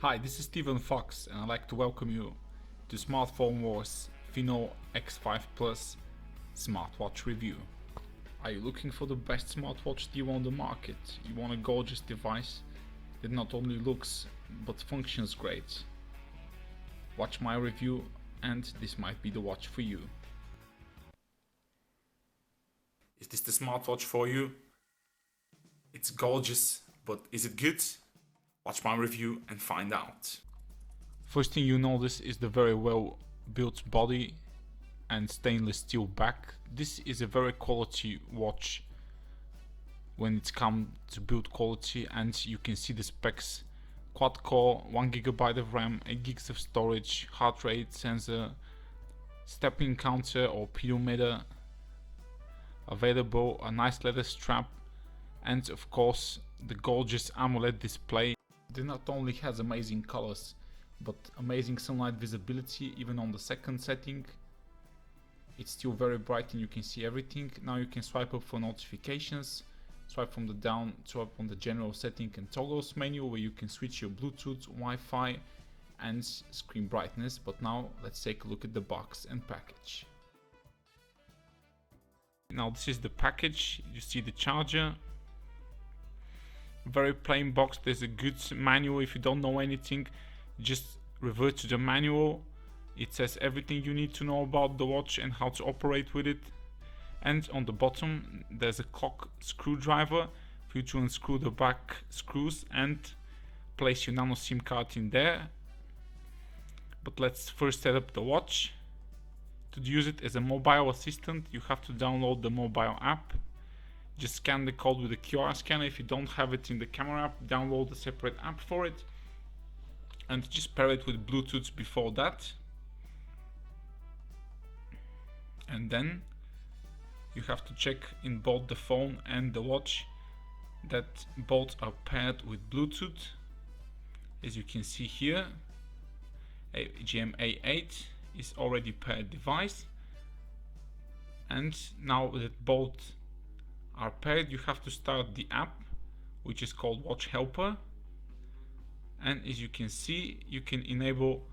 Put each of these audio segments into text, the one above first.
Hi, this is Steven Fox and I'd like to welcome you to Smartphone Wars Finow X5 Plus smartwatch review. Are you looking for the best smartwatch deal on the market? You want a gorgeous device that not only looks but functions great? Watch my review and this might be the watch for you. Is this the smartwatch for you? It's gorgeous, but is it good? Watch my review and find out. First thing you notice is the very well built body and stainless steel back. This is a very quality watch when it comes to build quality, and you can see the specs: quad core, 1GB of RAM, 8GB of storage, heart rate sensor, stepping counter or pedometer available, a nice leather strap, and of course the gorgeous AMOLED display. It not only has amazing colors but amazing sunlight visibility. Even on the second setting it's still very bright and you can see everything. Now you can swipe up for notifications, swipe from the down, swipe on the general setting and toggles menu where you can switch your Bluetooth, Wi-Fi and screen brightness. But now let's take a look at the box and package. Now this is the package. You see the charger, very plain box. There's a good manual. If you don't know anything, just revert to the manual. It says everything you need to know about the watch and how to operate with it. And on the bottom there's a clock screwdriver for you to unscrew the back screws and place your Nano-Sim card in there. But let's first set up the watch. To use it as a mobile assistant, you have to download the mobile app. Just scan the code with a QR scanner. If you don't have it in the camera app, download a separate app for it and just pair it with Bluetooth before that. And then you have to check in both the phone and the watch that both are paired with Bluetooth. As you can see here, GMA8 is already paired device, and now that both are paired, you have to start the app, which is called Watch Helper. And as you can see, you can enable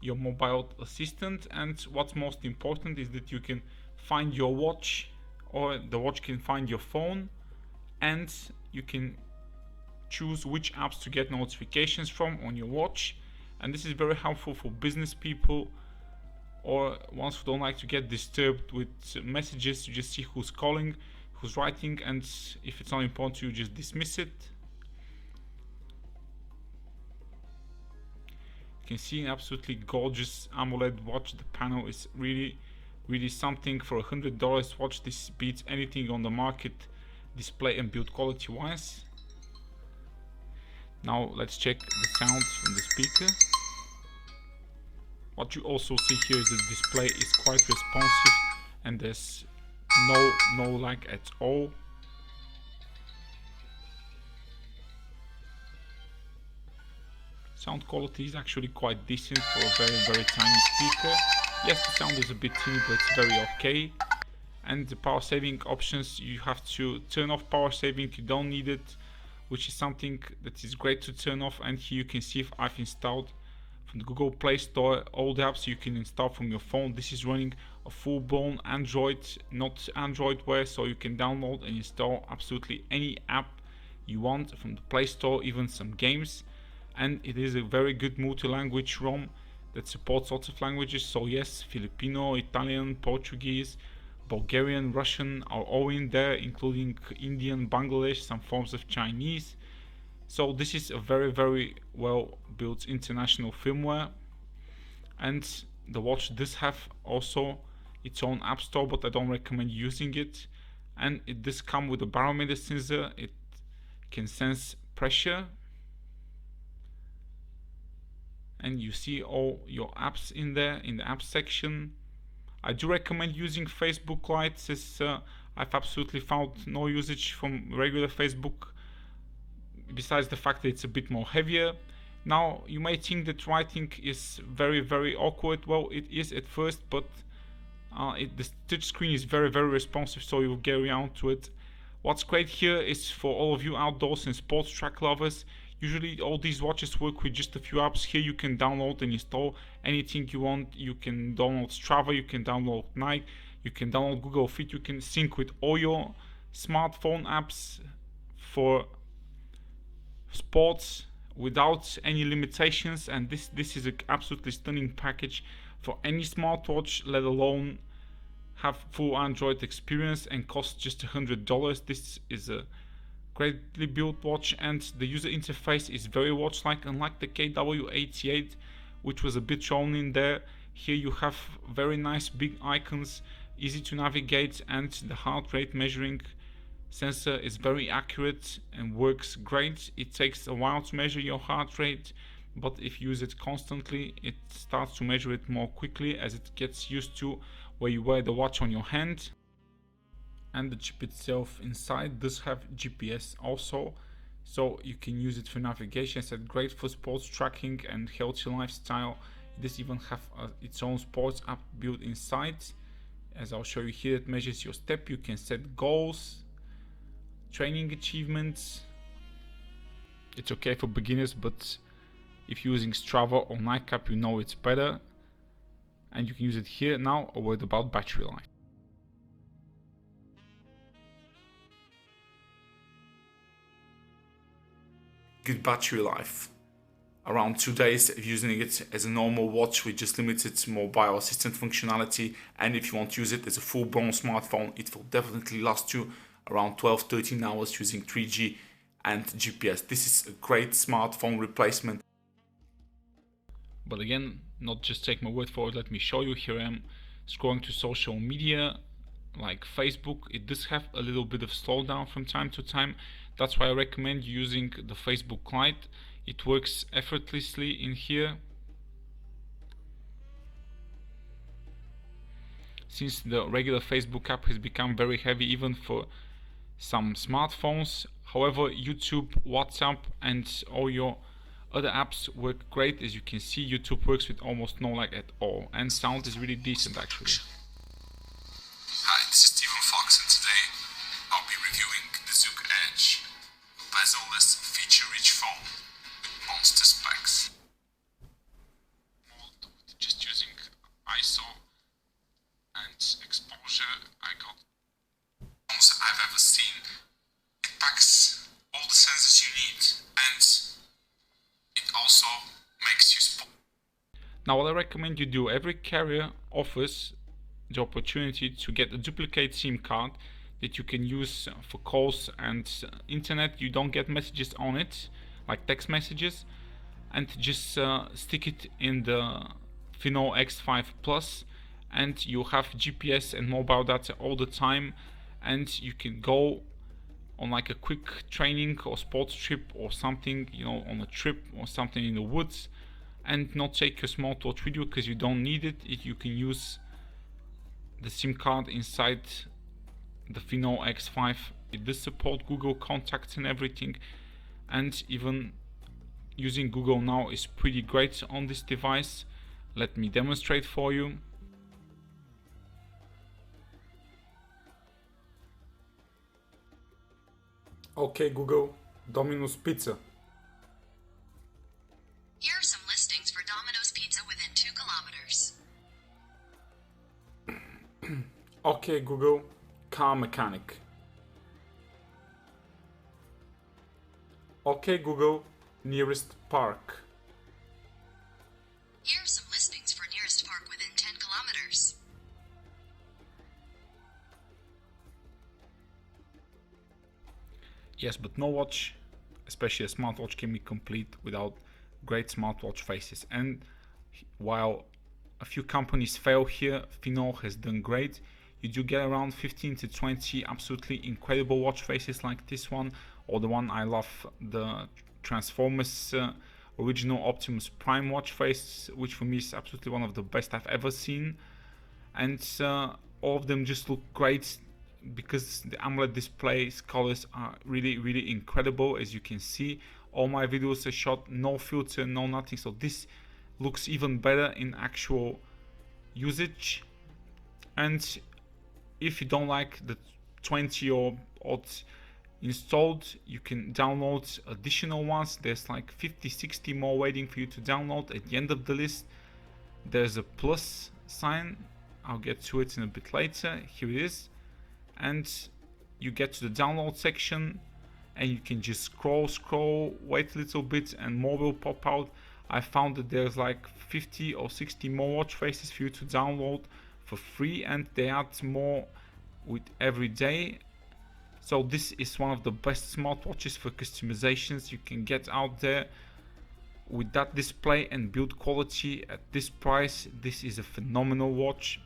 your mobile assistant, and what's most important is that you can find your watch, or the watch can find your phone, and you can choose which apps to get notifications from on your watch. And this is very helpful for business people or ones who don't like to get disturbed with messages. You just see who's calling, who's writing, and if it's not important you just dismiss it. You can see an absolutely gorgeous AMOLED watch. The panel is really something. For $100 watch, this beats anything on the market, display and build quality wise. Now let's check the sound from the speaker. What you also see here is the display is quite responsive and there's no lag at all. Sound quality is actually quite decent for a very tiny speaker. Yes, the sound is a bit tiny, but it's very okay. And the power saving options, you have to turn off power saving, you don't need it, which is something that is great to turn off. And here you can see if I've installed from the Google Play Store all the apps you can install from your phone. This is running a full-blown Android, not Android Wear, so you can download and install absolutely any app you want from the Play Store, even some games. And it is a very good multi-language ROM that supports lots of languages. So yes, Filipino, Italian, Portuguese, Bulgarian, Russian are all in there, including Indian, Bangladesh, some forms of Chinese. So this is a very well built international firmware. And the watch does have also its own app store, but I don't recommend using it. And it does come with a barometer sensor. It can sense pressure, and you see all your apps in there in the apps section. I do recommend using Facebook Lite, since I've absolutely found no usage from regular Facebook, besides the fact that it's a bit more heavier. Now you may think that writing is very awkward. Well, it is at first, but the touch screen is very responsive, so you'll get around to it. What's great here is for all of you outdoors and sports track lovers, Usually all these watches work with just a few apps. Here you can download and install anything you want. You can download Strava, you can download Nike, you can download Google Fit, you can sync with all your smartphone apps for sports without any limitations. And this is an absolutely stunning package for any smartwatch, let alone have full Android experience, and costs just $100. This is a greatly built watch, and the user interface is very watch-like, unlike the KW88, which was a bit shown in there. Here you have very nice big icons, easy to navigate, and the heart rate measuring sensor is very accurate and works great. It takes a while to measure your heart rate, but if you use it constantly, it starts to measure it more quickly as it gets used to where you wear the watch on your hand. And the chip itself inside does have GPS also, so you can use it for navigation. It's great for sports tracking and healthy lifestyle. It does even have its own sports app built inside. As I'll show you here, it measures your step. You can set goals, training achievements. It's okay for beginners, but if you're using Strava or Nike app, you know it's better. And you can use it here. Now a word about battery life. Good battery life. Around 2 days of using it as a normal watch with just limited mobile assistant functionality, and if you want to use it as a full-blown smartphone, it will definitely last you around 12-13 hours using 3G and GPS. This is a great smartphone replacement. But again, not just take my word for it, let me show you. Here I am scrolling to social media like Facebook. It does have a little bit of slowdown from time to time. That's why I recommend using the Facebook Lite. It works effortlessly in here. Since the regular Facebook app has become very heavy even for some smartphones. However, YouTube, WhatsApp and all your other apps work great. As you can see, YouTube works with almost no lag at all, and sound is really decent actually. Hi, this is Steven Fox, and today I'll be reviewing the Zook Edge, bezel-less, feature-rich phone with monster specs. Just using ISO and exposure, I got most I've ever seen. It packs all the sensors you need, and it also makes you Now what I recommend you do, every carrier offers the opportunity to get a duplicate SIM card that you can use for calls and internet. You don't get messages on it, like text messages, and just stick it in the Finow X5 Plus, and you have GPS and mobile data all the time, and you can go on like a quick training or sports trip or something, you know, on a trip or something in the woods, and not take your smartwatch with you because you don't need it. You can use the SIM card inside the Finow X5. It does support Google Contacts and everything, and even using Google Now is pretty great on this device. Let me demonstrate for you. Okay Google, Domino's Pizza. Here are some listings for Domino's Pizza within 2 kilometers. Okay Google, car mechanic. Okay Google, nearest park. Here are some listings for nearest park within 10 kilometers. Yes, but no watch, especially a smartwatch, can be complete without great smartwatch faces. And while a few companies fail here, Finow has done great. You do get around 15 to 20 absolutely incredible watch faces like this one, or the one I love, the Transformers original Optimus Prime watch face, which for me is absolutely one of the best I've ever seen. And all of them just look great because the AMOLED display's colors are really incredible. As you can see, all my videos are shot no filter, no nothing, so this looks even better in actual usage. And if you don't like the 20 or odd installed. You can download additional ones. There's like 50-60 more waiting for you to download. At the end of the list there's a plus sign. I'll get to it in a bit later. Here it is. And you get to the download section and you can just scroll, wait a little bit and more will pop out. I found that there's like 50 or 60 more watch faces for you to download for free, and they add more with every day. So this is one of the best smartwatches for customizations you can get out there. With that display and build quality at this price, this is a phenomenal watch.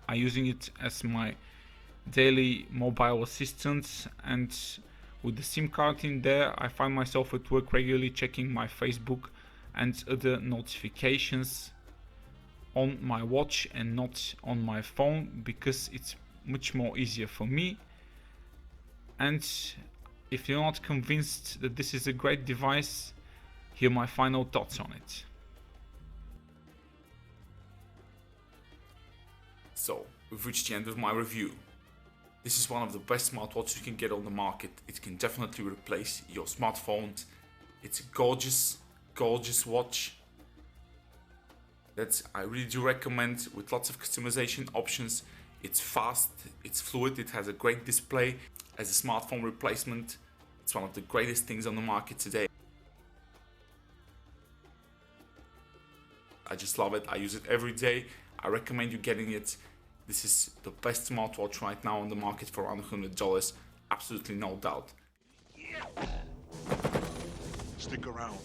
I'm using it as my daily mobile assistant, and with the SIM card in there, I find myself at work regularly checking my Facebook and other notifications on my watch and not on my phone, because it's much more easier for me. And if you're not convinced that this is a great device, here are my final thoughts on it. So, we've reached the end of my review. This is one of the best smartwatches you can get on the market. It can definitely replace your smartphone. It's a gorgeous watch that I really do recommend, with lots of customization options. It's fast, it's fluid, it has a great display. As a smartphone replacement, it's one of the greatest things on the market today. I just love it. I use it every day. I recommend you getting it. This is the best smartwatch right now on the market for around $100, absolutely no doubt. Stick around.